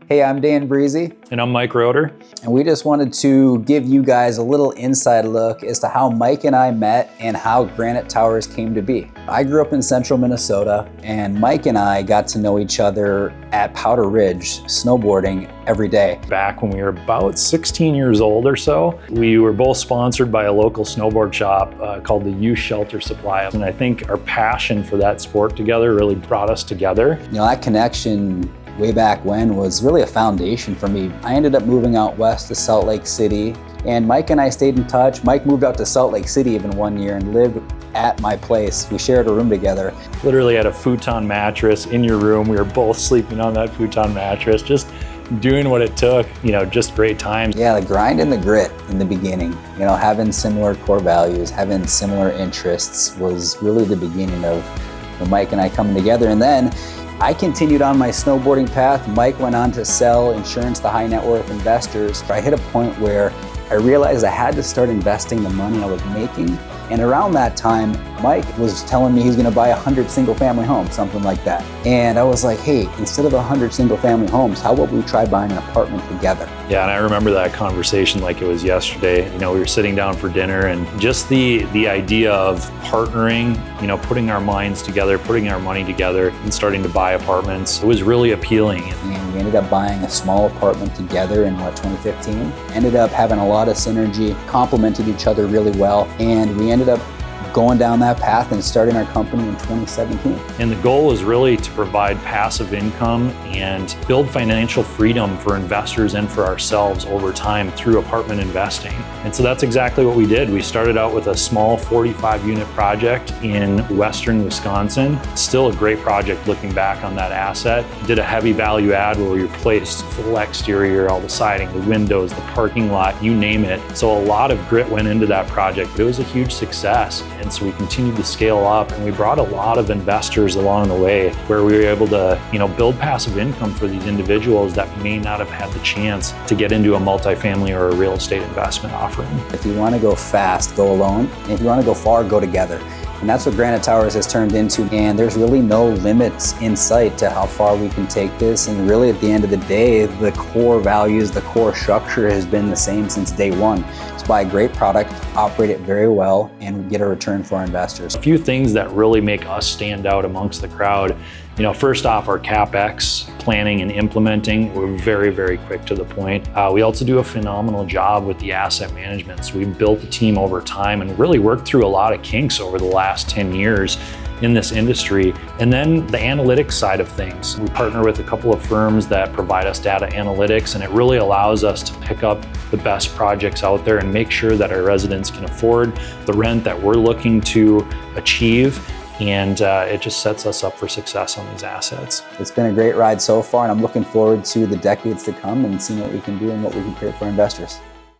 Hey, I'm Dan Brisse. And I'm Mike Roeder. And we just wanted to give you guys a little inside look as to how Mike and I met and how Granite Towers came to be. I grew up in central Minnesota, and Mike and I got to know each other at Powder Ridge, snowboarding every day. Back when we were about 16 years old or so, we were both sponsored by a local snowboard shop called the Youth Shelter Supply. And I think our passion for that sport together really brought us together. You know, that connection way back when was really a foundation for me. I ended up moving out west to Salt Lake City, and Mike and I stayed in touch. Mike moved out to Salt Lake City even one year and lived at my place. We shared a room together. Literally had a futon mattress in your room. We were both sleeping on that futon mattress, just doing what it took, just great times. Yeah, the grind and the grit in the beginning, having similar core values, having similar interests was really the beginning of Mike and I coming together. And then I continued on my snowboarding path. Mike went on to sell insurance to high net worth investors. I hit a point where I realized I had to start investing the money I was making. And around that time, Mike was telling me he's gonna buy 100 single family homes, something like that. And I was like, hey, instead of 100 single family homes, how about we try buying an apartment together? Yeah, and I remember that conversation like it was yesterday. We were sitting down for dinner, and just the idea of partnering, putting our minds together, putting our money together and starting to buy apartments, it was really appealing. And we ended up buying a small apartment together in 2015. Ended up having a lot of synergy, complemented each other really well, and we ended up going down that path and starting our company in 2017. And the goal is really to provide passive income and build financial freedom for investors and for ourselves over time through apartment investing. And so that's exactly what we did. We started out with a small 45-unit project in western Wisconsin. Still a great project looking back on that asset. Did a heavy value add where we replaced full exterior, all the siding, the windows, the parking lot, you name it. So a lot of grit went into that project, but it was a huge success. And so we continued to scale up, and we brought a lot of investors along the way where we were able to, build passive income for these individuals that may not have had the chance to get into a multifamily or a real estate investment offering. If you want to go fast, go alone. And if you want to go far, go together. And that's what Granite Towers has turned into. And there's really no limits in sight to how far we can take this. And really at the end of the day, the core values, the core structure has been the same since day one. It's buy a great product, operate it very well, and get a return for our investors. A few things that really make us stand out amongst the crowd. First off, our CapEx planning and implementing, we're very, very quick to the point. We also do a phenomenal job with the asset management. So we've built a team over time and really worked through a lot of kinks over the last 10 years in this industry. And then the analytics side of things. We partner with a couple of firms that provide us data analytics, and it really allows us to pick up the best projects out there and make sure that our residents can afford the rent that we're looking to achieve. And it just sets us up for success on these assets. It's been a great ride so far, and I'm looking forward to the decades to come and seeing what we can do and what we can create for investors.